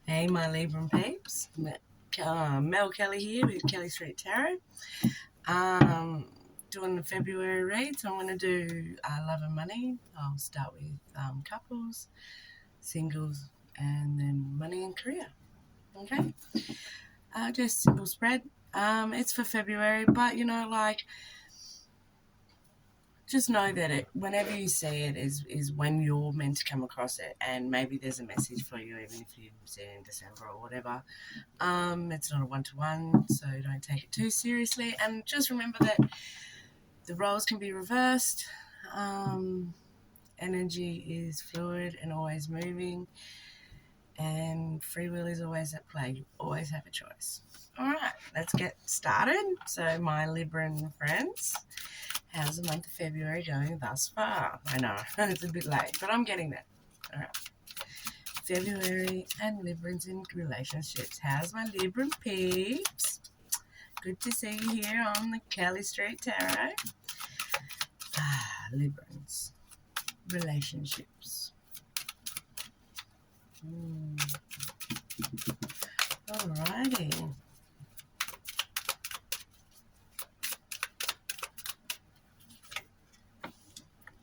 Hey, my Libra peeps. Mel Kelly here with Kelly Street Tarot. Um, Doing the February read, so I'm going to do love and money. I'll start with couples, singles, and then money and career. Okay, just simple spread. It's for February, but just know that whenever you see it is when you're meant to come across it, and maybe there's a message for you, even if you see it in December or whatever. It's not a one-to-one, so don't take it too seriously. And just remember that the roles can be reversed. Um, Energy is fluid and always moving, and free will is always at play. You always have a choice. All right, let's get started. So, my Libran friends, how's the month of February going thus far? I know it's a bit late, but I'm getting there. All right. February and Librans in relationships. How's my Libran peeps? Good to see you here on the Kelly Street Tarot. Librans. Relationships. Alrighty.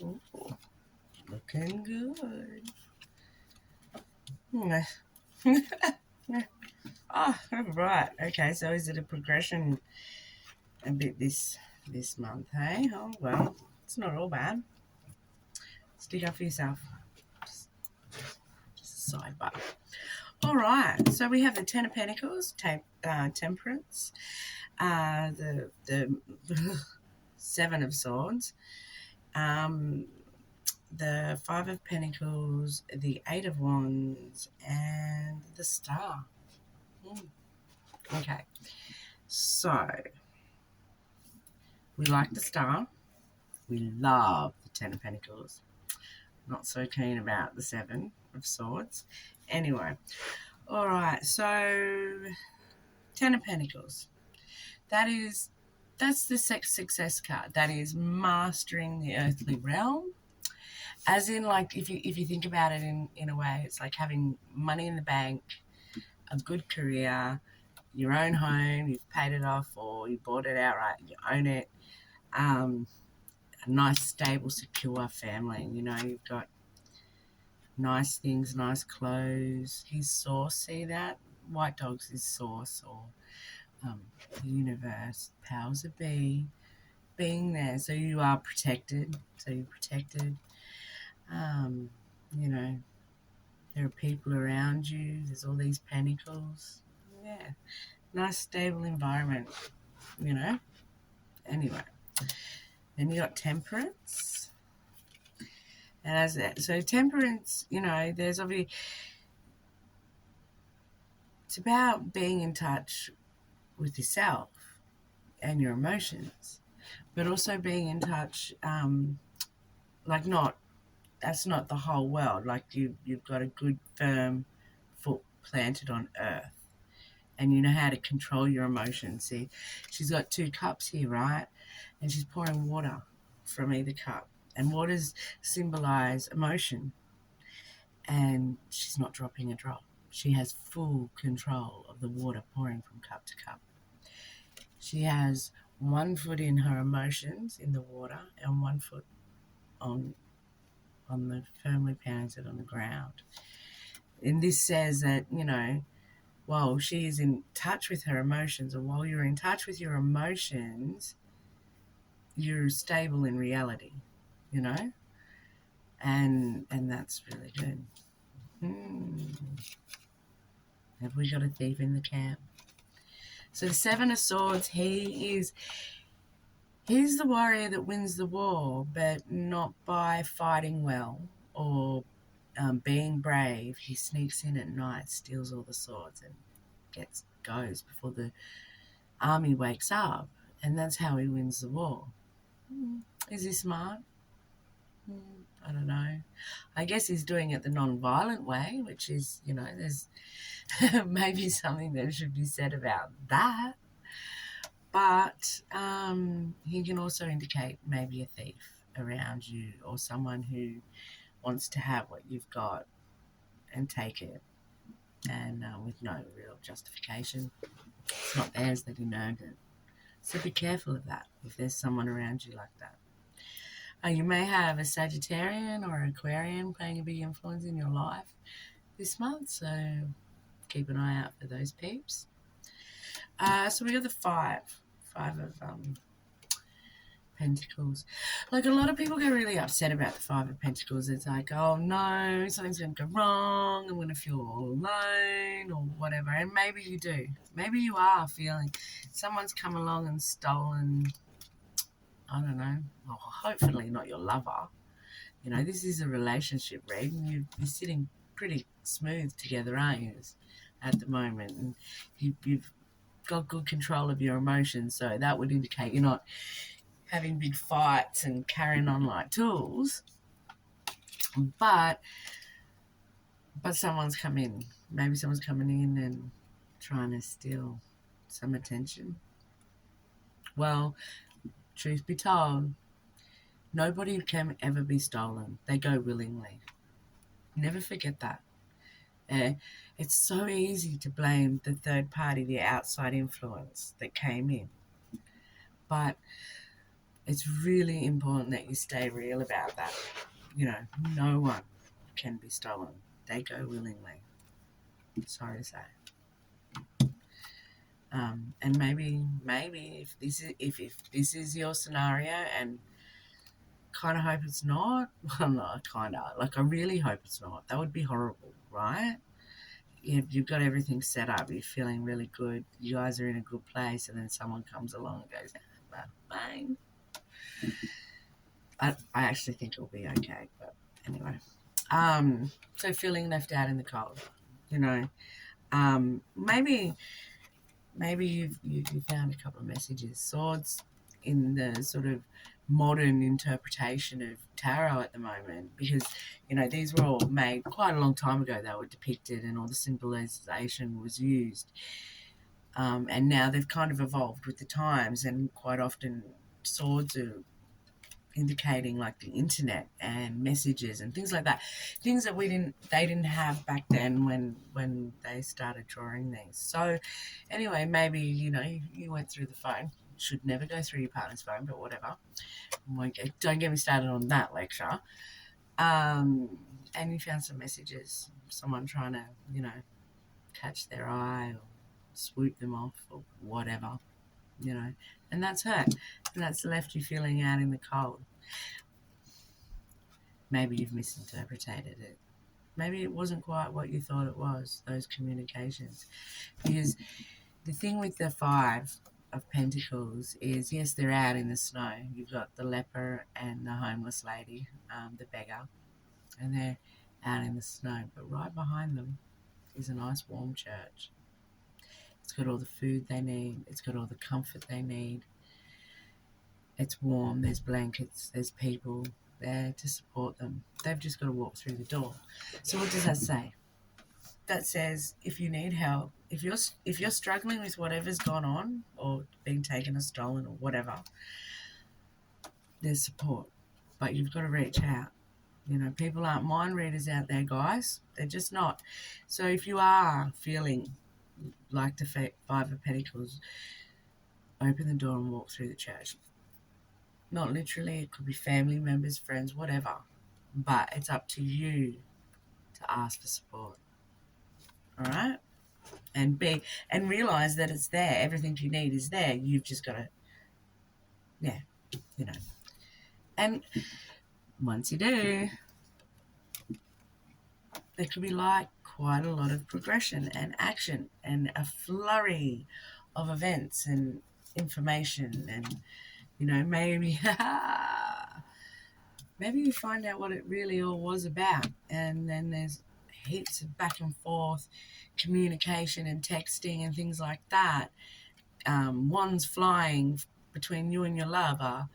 Ooh, looking good. Oh, right. Okay, so is it a progression a bit this month, hey? Oh, well, it's not all bad. Stick up for yourself. Just a sidebar. All right, so we have the Ten of Pentacles, Temperance, the Seven of Swords, the Five of Pentacles, the Eight of Wands, and the Star. Okay, so we like the Star. We love the Ten of Pentacles. Not so keen about the Seven of Swords. Anyway, all right, so Ten of Pentacles. That's the success card. That is mastering the earthly realm. As in, like, if you think about it in a way, it's like having money in the bank, a good career, your own home, you've paid it off or you bought it outright, you own it, a nice, stable, secure family. You know, you've got nice things, nice clothes. His source, see that? White dog's his source, or the universe, powers that be, being there. So you are protected. So you're protected. You know, there are people around you. There's all these pentacles. Yeah, nice stable environment. You know. Anyway, then you got temperance, and as that, so temperance. You know, there's obviously it's about being in touch with yourself and your emotions, but also being in touch. Like not that's not the whole world. Like you've got a good firm foot planted on earth, and you know how to control your emotions. See, she's got two cups here, right? And she's pouring water from either cup, and waters symbolize emotion, and she's not dropping a drop. She has full control of the water pouring from cup to cup. She has one foot in her emotions in the water and one foot on the firmly planted on the ground. And this says that, you know, while she is in touch with her emotions, or while you're in touch with your emotions, you're stable in reality, you know? And that's really good. Have we got a thief in the camp? So the Seven of Swords, he's the warrior that wins the war, but not by fighting well or being brave. He sneaks in at night, steals all the swords, and goes before the army wakes up, and that's how he wins the war. Is he smart? I don't know. I guess he's doing it the non-violent way, which is, you know, there's maybe something that should be said about that. But he can also indicate maybe a thief around you, or someone who wants to have what you've got and take it. and with no real justification. It's not theirs, they didn't earn it. So be careful of that if there's someone around you like that. You may have a Sagittarian or an Aquarian playing a big influence in your life this month, so keep an eye out for those peeps. So we got the five of Pentacles. Like, a lot of people get really upset about the Five of Pentacles. It's like, oh no, something's going to go wrong. I'm going to feel all alone or whatever. And maybe you do. Maybe you are feeling someone's come along and stolen, I don't know, well, hopefully not your lover. You know, this is a relationship, Red, and you're sitting pretty smooth together, aren't you, at the moment? And you've got good control of your emotions, so that would indicate you're not having big fights and carrying on like tools. But someone's come in. Maybe someone's coming in and trying to steal some attention. Well, truth be told, nobody can ever be stolen. They go willingly. Never forget that. It's so easy to blame the third party, the outside influence that came in. But it's really important that you stay real about that. You know, no one can be stolen. They go willingly. Sorry to say. And maybe if this is your scenario, and kind of hope it's not. Well, not kind of. Like, I really hope it's not. That would be horrible, right? You've got everything set up. You're feeling really good. You guys are in a good place, and then someone comes along and goes, bang. I actually think it'll be okay, but anyway. So feeling left out in the cold, you know. Maybe you found a couple of messages. Swords in the sort of modern interpretation of tarot at the moment, because, you know, these were all made quite a long time ago. They were depicted and all the symbolization was used. And now they've kind of evolved with the times, and quite often swords are indicating like the internet and messages and things like that, things that they didn't have back then when they started drawing these. So anyway, maybe, you know, you went through the phone. Should never go through your partner's phone, but whatever. Don't get me started on that lecture. And you found some messages, someone trying to, you know, catch their eye or swoop them off or whatever, you know, and that's hurt, and that's left you feeling out in the cold. Maybe you've misinterpreted it. Maybe it wasn't quite what you thought it was, those communications. Because the thing with the Five of Pentacles is, yes, they're out in the snow. You've got the leper and the homeless lady, the beggar, and they're out in the snow. But right behind them is a nice warm church. It's got all the food they need. It's got all the comfort they need. It's warm. There's blankets. There's people there to support them. They've just got to walk through the door. So what does that say? That says, if you need help, if you're struggling with whatever's gone on or being taken or stolen or whatever, there's support. But you've got to reach out. You know, people aren't mind readers out there, guys. They're just not. So if you are feeling like the Five of Pentacles, open the door and walk through the church. Not literally, it could be family members, friends, whatever. But it's up to you to ask for support. All right? And realize that it's there. Everything you need is there. You've just got to, yeah, you know. And once you do, there could be like quite a lot of progression and action and a flurry of events and information, and, you know, maybe you find out what it really all was about, and then there's heaps of back and forth communication and texting and things like that. Wands flying between you and your lover,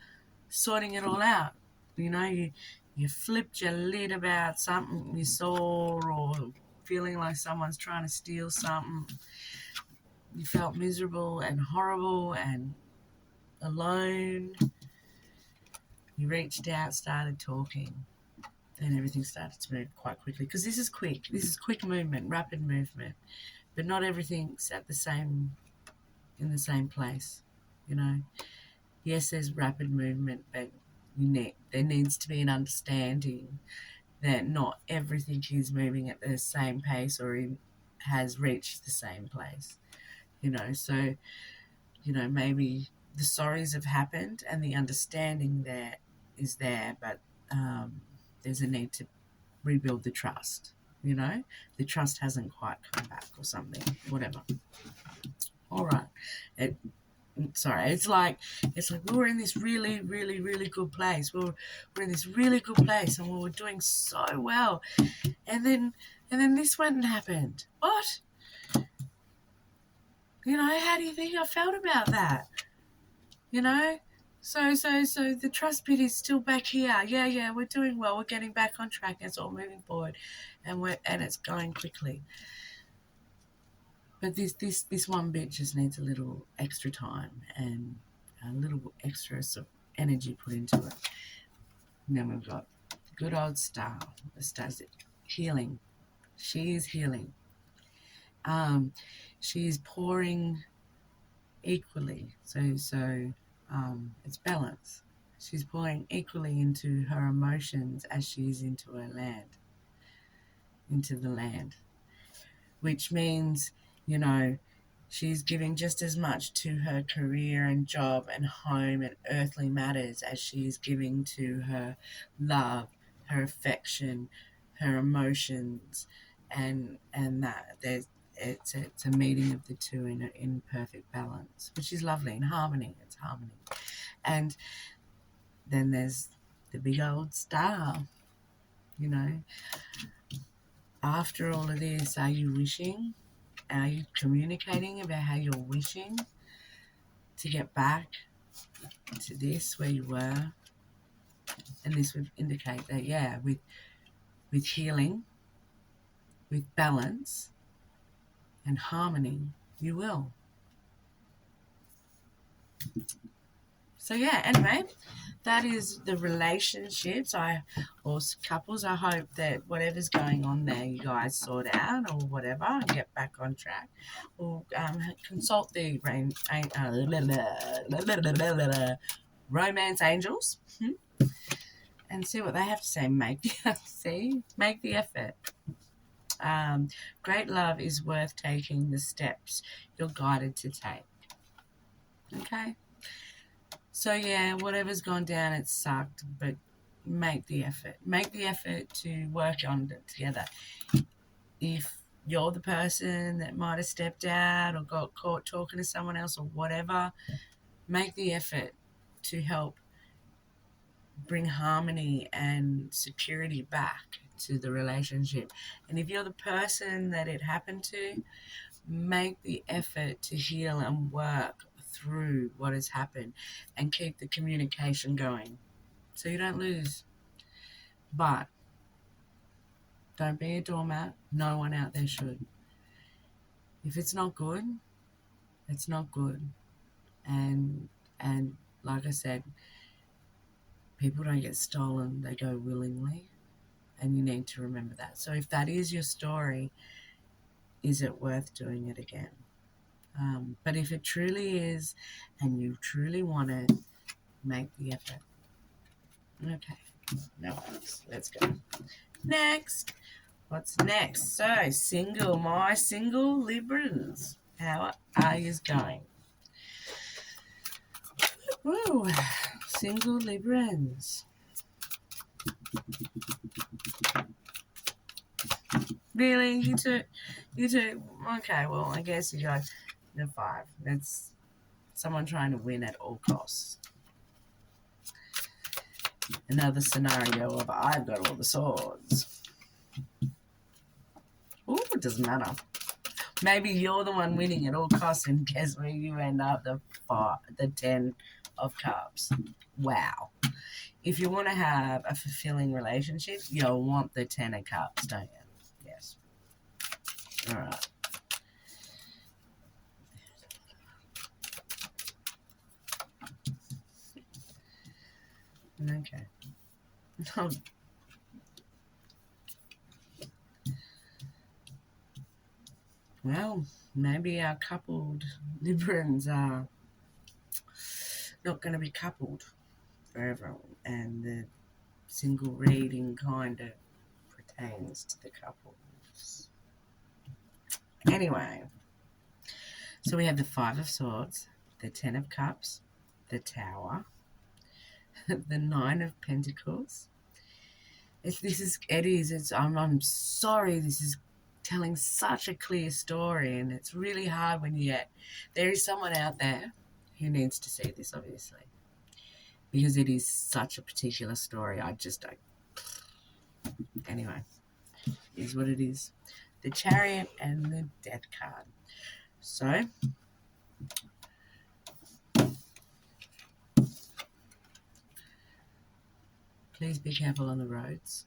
sorting it all out. You know, you flipped your lid about something you saw, or feeling like someone's trying to steal something. You felt miserable and horrible and alone. You reached out, started talking. then everything started to move quite quickly. Because this is quick. This is quick movement, rapid movement. But not everything's in the same place, you know. Yes, there's rapid movement, but there needs to be an understanding that not everything is moving at the same pace or has reached the same place, you know. So, you know, maybe the sorries have happened and the understanding there is there, but there's a need to rebuild the trust, you know. The trust hasn't quite come back or something, whatever. All right. It's like we were in this really, really, really good place. We're in this really good place and we were doing so well. And then this went and happened. What? You know, how do you think I felt about that? You know? So the trust bit is still back here. Yeah, we're doing well. We're getting back on track. It's all moving forward and it's going quickly. But this one bit just needs a little extra time and a little extra sort of energy put into it. And then we've got the good old star. The star's healing. She is healing. She's pouring equally. So it's balance. She's pouring equally into her emotions as she's into her land, into the land, which means, you know, she's giving just as much to her career and job and home and earthly matters as she is giving to her love, her affection, her emotions, and that it's a meeting of the two in perfect balance, which is lovely, in harmony. It's harmony. And then there's the big old star, you know. After all of this, are you wishing? Are you communicating about how you're wishing to get back to this where you were? And this would indicate that, yeah, with healing, with balance and harmony, you will. So yeah, anyway, that is the relationships or couples. I hope that whatever's going on there, you guys sort out or whatever and get back on track. Or consult the romance angels and see what they have to say. Make the effort. Great love is worth taking the steps you're guided to take. Okay? So yeah, whatever's gone down, it sucked, but make the effort. Make the effort to work on it together. If you're the person that might have stepped out or got caught talking to someone else or whatever, make the effort to help bring harmony and security back to the relationship. And if you're the person that it happened to, make the effort to heal and work through what has happened and keep the communication going so you don't lose. But don't be a doormat. No one out there should. If it's not good, it's not good. And like I said, people don't get stolen, they go willingly, and you need to remember that. So if that is your story, is it worth doing it again? But if it truly is and you truly want it, make the effort. Okay, no worries. Let's go. Next. What's next? So, my single Librans. How are you going? Woo, single Librans. Really? You two? Okay, well, I guess you got the 5. That's someone trying to win at all costs. Another scenario of I've got all the swords. Ooh, it doesn't matter. Maybe you're the one winning at all costs, and guess where you end up? The 10 of cups. Wow. If you want to have a fulfilling relationship, you'll want the 10 of cups, don't you? Yes. All right. Okay. Well, maybe our coupled Librans are not going to be coupled forever, and the single reading kind of pertains to the couples. Anyway, so we have the Five of Swords, the Ten of Cups, the Tower, the Nine of Pentacles. I'm sorry, this is telling such a clear story, and it's really hard when there is someone out there who needs to see this, obviously, because it is such a particular story. I just don't. Anyway, it is what it is. The Chariot and the Death card. So, please be careful on the roads.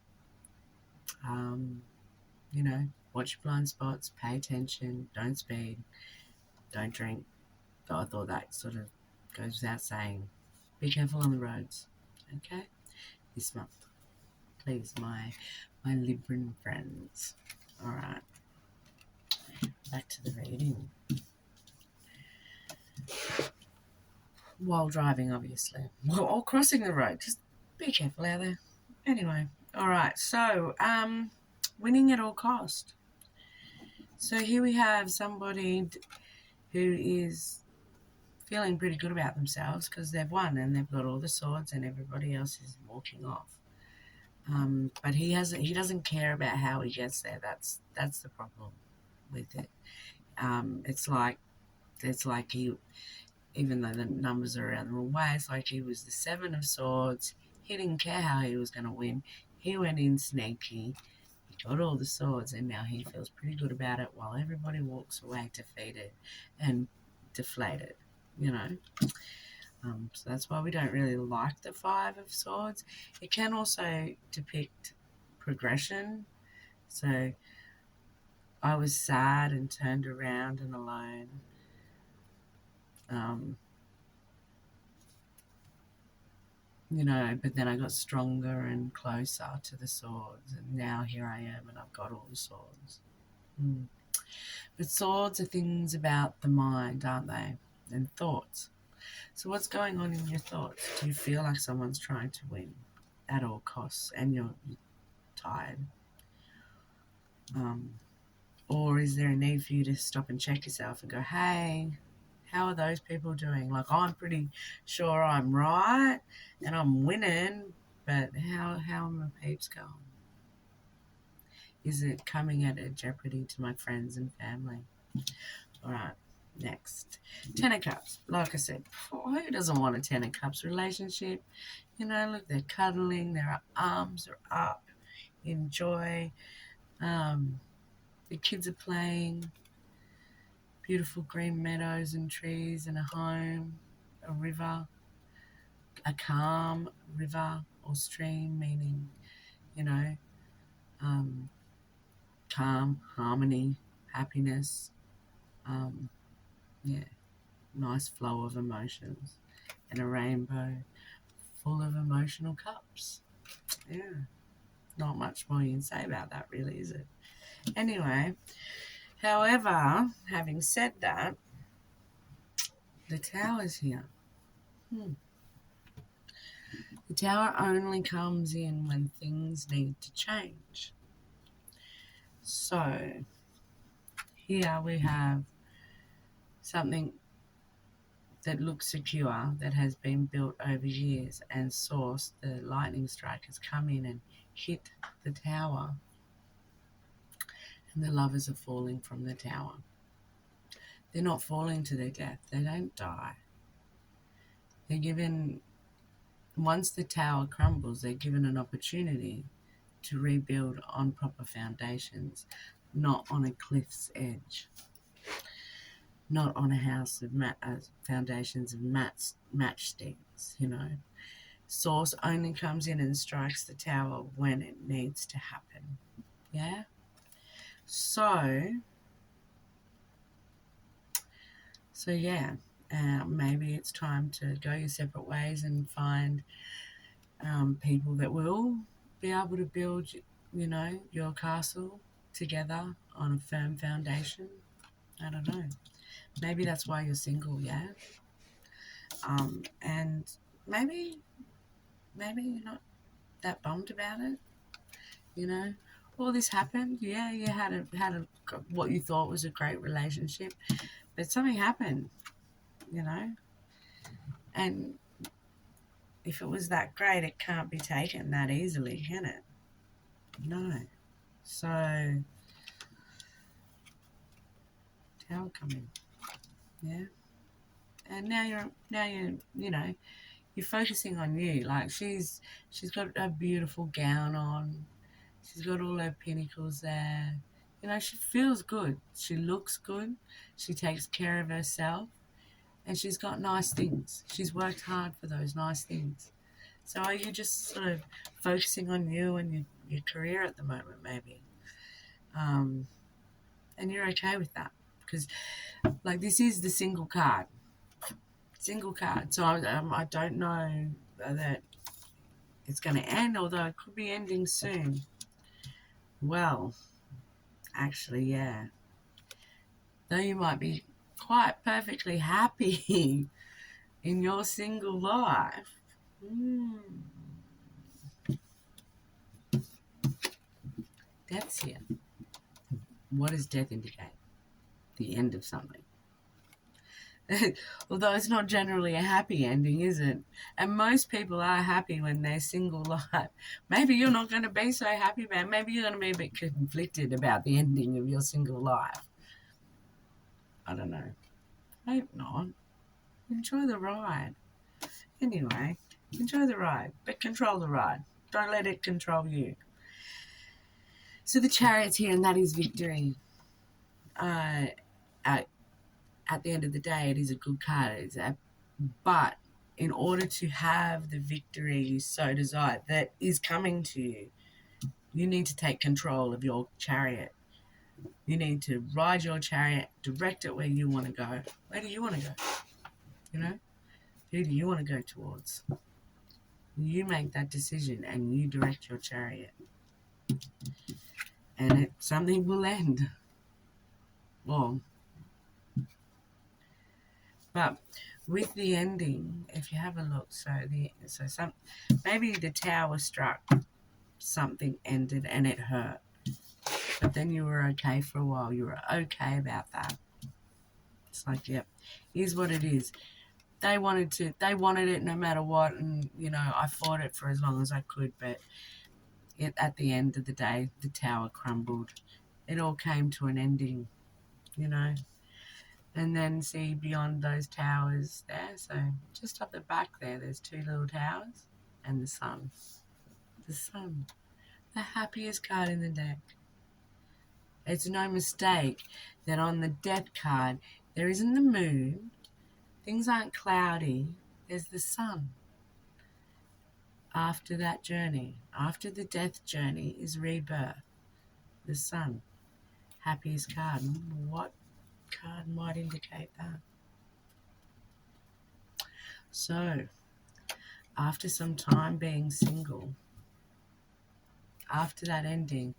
Watch your blind spots, pay attention, don't speed, don't drink. I thought that sort of goes without saying. Be careful on the roads, okay? This month, please, my Libran friends. All right, back to the reading. While driving, obviously, or crossing the road, just be careful out there. Anyway, all right. So, winning at all cost. So here we have somebody who is feeling pretty good about themselves because they've won and they've got all the swords and everybody else is walking off. But he doesn't care about how he gets there. That's the problem with it. It's like he, even though the numbers are around the wrong way, it's like he was the Seven of Swords. He didn't care how he was going to win. He went in sneaky. He got all the swords, and now he feels pretty good about it while everybody walks away defeated and deflated, So that's why we don't really like the Five of Swords. It can also depict progression. So I was sad and turned around and alone. But then I got stronger and closer to the swords, and now here I am and I've got all the swords. But swords are things about the mind, aren't they? And thoughts. So what's going on in your thoughts? Do you feel like someone's trying to win at all costs and you're tired? Or is there a need for you to stop and check yourself and go, hey, how are those people doing? Like, I'm pretty sure I'm right and I'm winning, but how are my peeps going? Is it coming at a jeopardy to my friends and family? All right, next. Ten of Cups. Like I said, who doesn't want a Ten of Cups relationship? Look, they're cuddling, their arms are up, enjoy. The kids are playing. Beautiful green meadows and trees and a home, a river, a calm river or stream, meaning, calm, harmony, happiness, nice flow of emotions, and a rainbow full of emotional cups. Yeah, not much more you can say about that, really, is it? Anyway, however, having said that, the Tower's here. The Tower only comes in when things need to change. So here we have something that looks secure, that has been built over years, and Source, the lightning strike, has come in and hit the Tower. And the lovers are falling from the Tower. They're not falling to their death. They don't die. They're given, once the Tower crumbles, they're given an opportunity to rebuild on proper foundations, not on a cliff's edge, not on a house of foundations of matchsticks, Source only comes in and strikes the Tower when it needs to happen. Yeah? So yeah, maybe it's time to go your separate ways and find people that will be able to build, your castle together on a firm foundation. I don't know. Maybe that's why you're single, yeah? And maybe you're not that bummed about it, you know? All this happened, yeah, you had what you thought was a great relationship, but something happened, you know? And if it was that great, it can't be taken that easily, can it? No. So, Tower coming, yeah? And you're focusing on you. Like she's got a beautiful gown on. She's got all her pinnacles there. She feels good. She looks good. She takes care of herself. And she's got nice things. She's worked hard for those nice things. So are you just sort of focusing on you and your career at the moment, maybe? And you're okay with that. Because, like, this is the single card. Single card. So I don't know that it's going to end, although it could be ending soon. Well, actually, yeah. Though you might be quite perfectly happy in your single life. Death's here. What does death indicate? The end of something. Although it's not generally a happy ending, is it? And most people are happy when they're single life. Maybe you're not going to be so happy, man. Maybe you're going to be a bit conflicted about the ending of your single life. I don't know. Hope not. Enjoy the ride. Anyway, enjoy the ride, but control the ride. Don't let it control you. So the Chariot's here, and that is victory. At the end of the day, it is a good card. But in order to have the victory you so desire that is coming to you, you need to take control of your chariot. You need to ride your chariot, direct it where you want to go. Where do you want to go? Who do you want to go towards? You make that decision and you direct your chariot. And something will end. Well, but with the ending, if you have a look, maybe the tower struck, something ended and it hurt. But then you were okay for a while. You were okay about that. It's like, yep, here's what it is. They wanted it no matter what, and I fought it for as long as I could, but at the end of the day, the tower crumbled. It all came to an ending, And then see beyond those towers there, so just up the back there's two little towers and the sun. The sun. The happiest card in the deck. It's no mistake that on the death card, there isn't the moon. Things aren't cloudy. There's the sun. After that journey, after the death journey is rebirth. The sun. Happiest card. What card might indicate that? So, after some time being single, after that ending,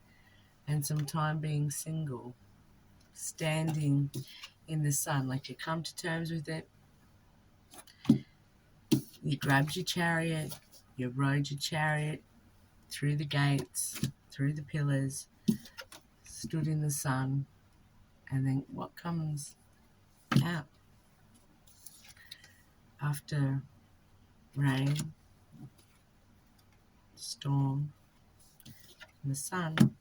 and some time being single, standing in the sun, like you come to terms with it, you grabbed your chariot, you rode your chariot through the gates, through the pillars, stood in the sun, and then what comes out after rain, storm, and the sun,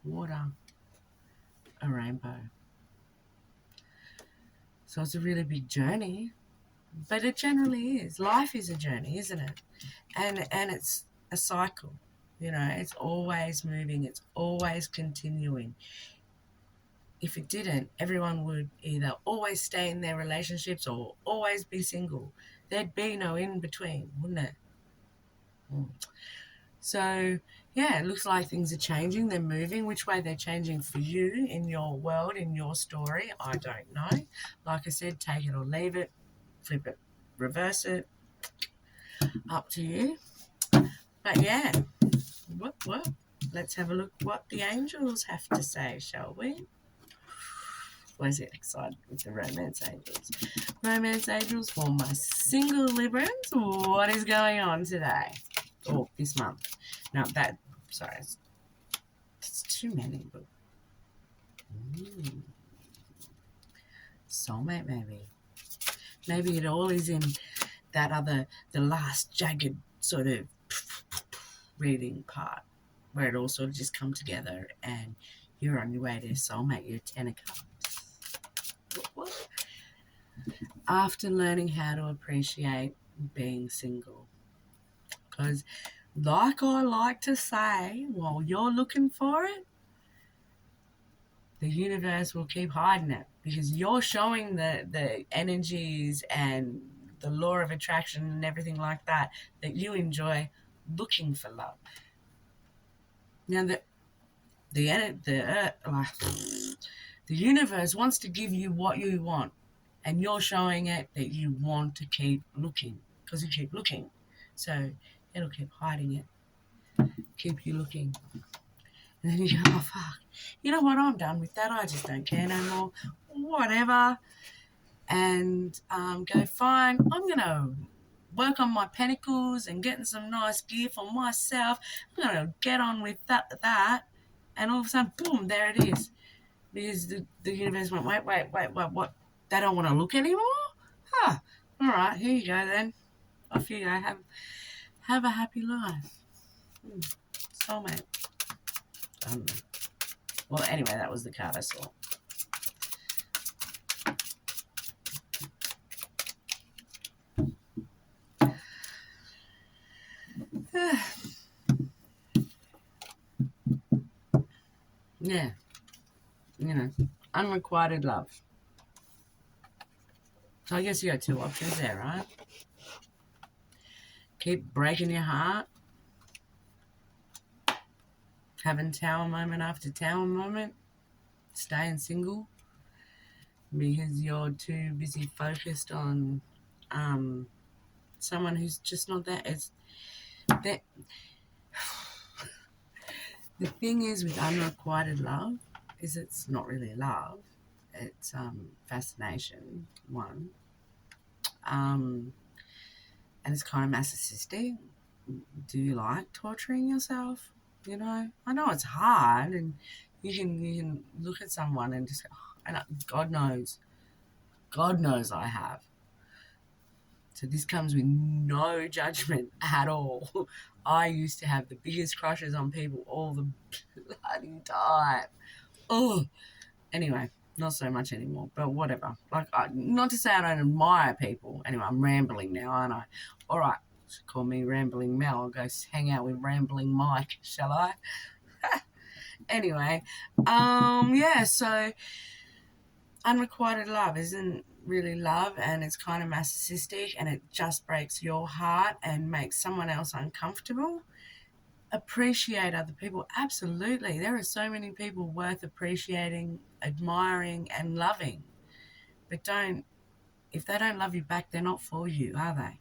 water, a rainbow. So it's a really big journey, but it generally is. Life is a journey, isn't it? And it's a cycle. It's always moving. It's always continuing. If it didn't, everyone would either always stay in their relationships or always be single. There'd be no in between, wouldn't it? So, yeah, it looks like things are changing. They're moving. Which way they're changing for you in your world, in your story, I don't know. Like I said, take it or leave it, flip it, reverse it. Up to you. But, yeah, let's have a look what the angels have to say, shall we? Always get excited with the romance angels. Romance angels for my single Librans. What is going on today? Or this month? No, sorry, it's too many. But soulmate, maybe. Maybe it all is in the last jagged sort of reading part, where it all sort of just come together and you're on your way to soulmate, your 10 of cups. What? After learning how to appreciate being single. Because like I like to say, while you're looking for it, the universe will keep hiding it, because you're showing the energies and the law of attraction and everything like that you enjoy looking for love. Now, the universe wants to give you what you want, and you're showing it that you want to keep looking, because you keep looking. So it'll keep hiding it, keep you looking. And then you go, oh, fuck. You know what? I'm done with that. I just don't care no more. Whatever. And go, fine. I'm going to work on my pentacles and getting some nice gear for myself. I'm going to get on with that. And all of a sudden, boom, there it is. Because the universe went, wait, what? They don't want to look anymore? Huh. All right, here you go then. Off you go. Have a happy life. Soulmate. Well, anyway, that was the card I saw. Yeah. You know, unrequited love. So I guess you got two options there, right? Keep breaking your heart, having tower moment after tower moment, staying single because you're too busy focused on someone who's just not there. It's that. The thing is with unrequited love is it's not really love. It's fascination, one. And it's kind of narcissistic. Do you like torturing yourself? You know, I know it's hard, and you can look at someone and just go, oh, and God knows I have. So this comes with no judgment at all. I used to have the biggest crushes on people all the bloody time. Oh, anyway, not so much anymore, but whatever. Like, not to say I don't admire people. Anyway, I'm rambling now, aren't I? All right, call me Rambling Mel. I'll go hang out with Rambling Mike, shall I? Anyway, yeah, so unrequited love isn't really love, and it's kind of narcissistic, and it just breaks your heart and makes someone else uncomfortable. Appreciate other people. Absolutely. There are so many people worth appreciating, admiring, and loving. But if they don't love you back, they're not for you, are they?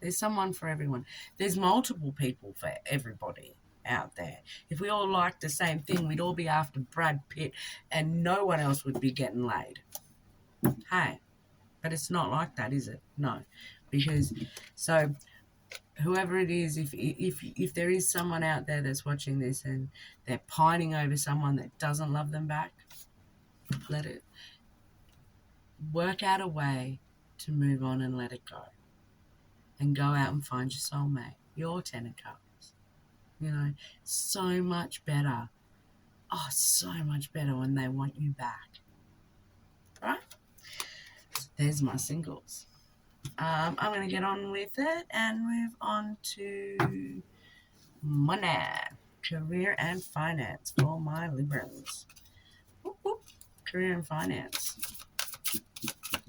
There's someone for everyone. There's multiple people for everybody out there. If we all liked the same thing, we'd all be after Brad Pitt and no one else would be getting laid. Hey, but it's not like that, is it? No. Because, so whoever it is, if there is someone out there that's watching this and they're pining over someone that doesn't love them back, let it work out a way to move on and let it go. And go out and find your soulmate, your 10 of cups. You know, so much better. Oh, so much better when they want you back. Right? So there's my singles. I'm going to get on with it and move on to money, career and finance for my Librans. Whoop, whoop. Career and finance.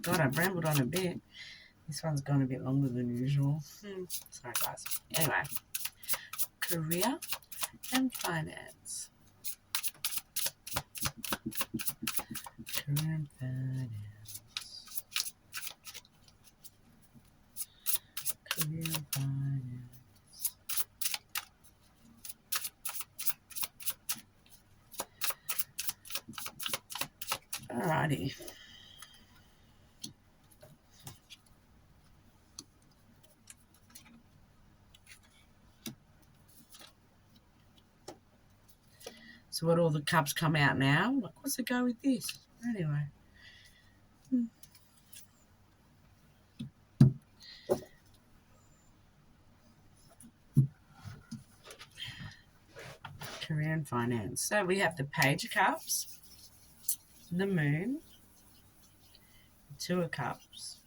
God, I've rambled on a bit. This one's gone a bit longer than usual. Sorry, guys. Anyway, career and finance. Career and finance. Career and finance. Alrighty. So what all the cups come out now? Like, what's the go with this? Anyway. Career and finance. So we have the Page of Cups, the Moon, the Two of Cups,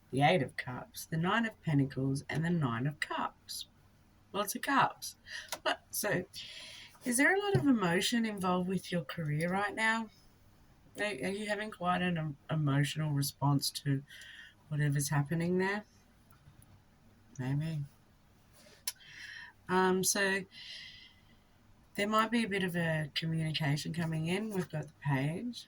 the Eight of Cups, the Nine of Pentacles, and the Nine of Cups. Lots of cups. So is there a lot of emotion involved with your career right now? Are you having quite an emotional response to whatever's happening there? Maybe. So there might be a bit of a communication coming in. We've got the Page.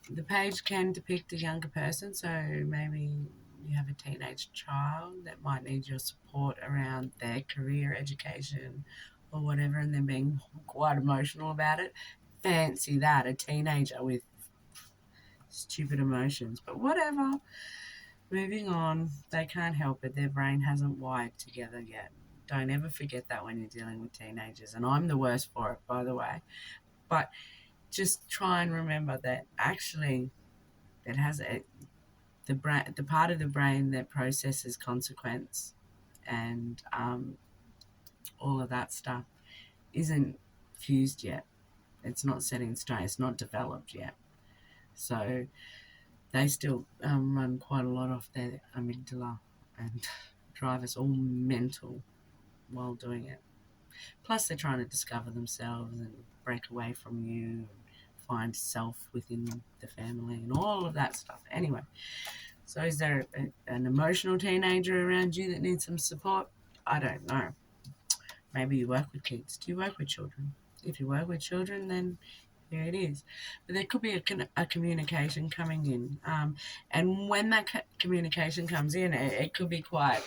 The Page can depict a younger person, so maybe you have a teenage child that might need your support around their career, education, or whatever, and they're being quite emotional about it. Fancy that, a teenager with stupid emotions. But whatever. Moving on. They can't help it. Their brain hasn't wired together yet. Don't ever forget that when you're dealing with teenagers. And I'm the worst for it, by the way. But just try and remember that actually it has the part of the brain that processes consequence and all of that stuff isn't fused yet. It's not set in stone. It's not developed yet. So they still run quite a lot off their amygdala and drive us all mental while doing it. Plus, they're trying to discover themselves and break away from you and find self within the family and all of that stuff. Anyway, so is there an emotional teenager around you that needs some support? I don't know. Maybe you work with kids. Do you work with children? If you work with children, then here it is. But there could be a communication coming in. And when that communication comes in, it could be quite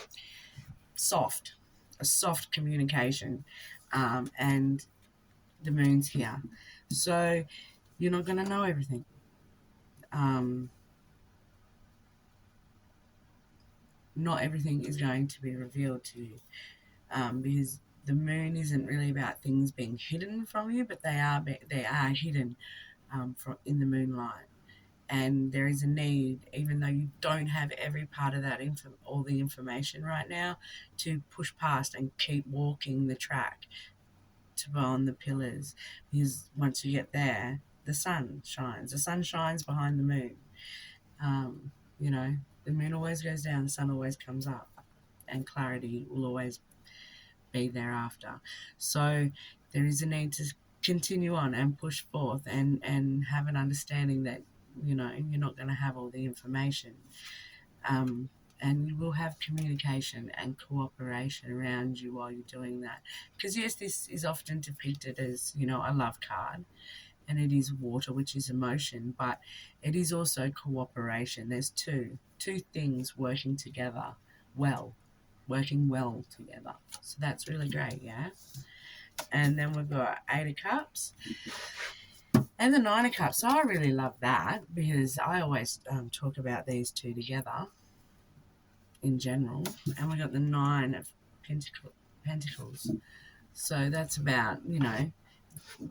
soft, a soft communication. And the moon's here. So you're not going to know everything. Not everything is going to be revealed to you because the moon isn't really about things being hidden from you, but they are hidden from in the moonlight. And there is a need, even though you don't have every part of that all the information right now, to push past and keep walking the track to bond the pillars. Because once you get there, the sun shines. The sun shines behind the moon. The moon always goes down, the sun always comes up, and clarity will always be thereafter. So there is a need to continue on and push forth and have an understanding that you're not going to have all the information, and you will have communication and cooperation around you while you're doing that. Because yes, this is often depicted as a love card, and it is water, which is emotion, but it is also cooperation. There's two things working together working well together. So that's really great, yeah? And then we've got Eight of Cups and the Nine of Cups. So I really love that because I always talk about these two together in general. And we've got the Nine of Pentacles. So that's about,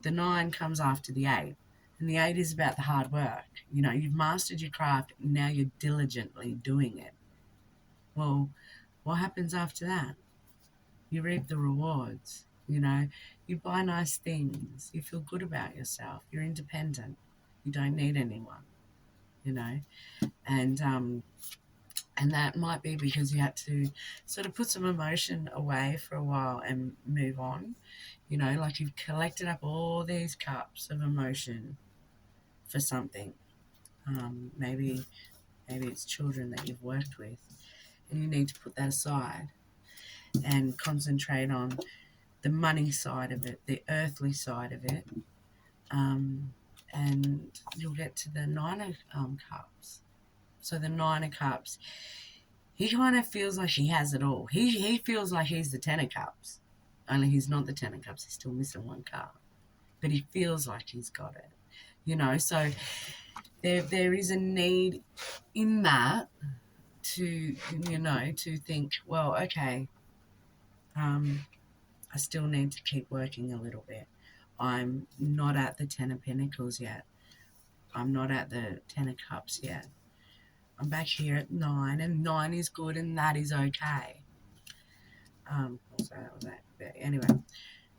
the 9 comes after the 8. And the 8 is about the hard work. You've mastered your craft. Now you're diligently doing it. Well, what happens after that? You reap the rewards. You buy nice things. You feel good about yourself. You're independent. You don't need anyone. And that might be because you had to sort of put some emotion away for a while and move on. Like you've collected up all these cups of emotion for something. Maybe it's children that you've worked with, and you need to put that aside and concentrate on the money side of it, the earthly side of it, and you'll get to the Nine of Cups. So the Nine of Cups, he kind of feels like he has it all. He feels like he's the Ten of Cups, only he's not the Ten of Cups. He's still missing one card, but he feels like he's got it. So there is a need in that to, to think, well, okay, I still need to keep working a little bit. I'm not at the Ten of Pentacles yet. I'm not at the Ten of Cups yet. I'm back here at 9, and 9 is good, and that is okay. So that was that. But anyway,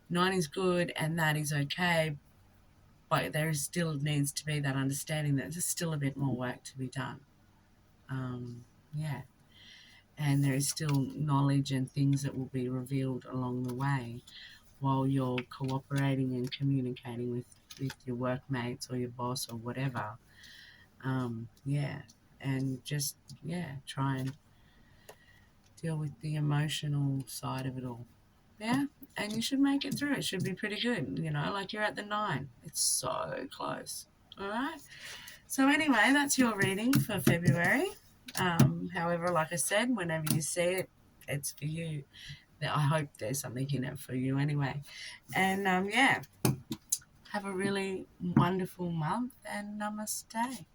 9 is good, and that is okay, but there still needs to be that understanding that there's still a bit more work to be done. Yeah. And there is still knowledge and things that will be revealed along the way while you're cooperating and communicating with your workmates or your boss or whatever. Yeah. And just, try and deal with the emotional side of it all. Yeah. And you should make it through. It should be pretty good. Like you're at the 9. It's so close. All right. So anyway, that's your reading for February. However, like I said, whenever you see it, it's for you. I hope there's something in it for you anyway. And have a really wonderful month, and namaste.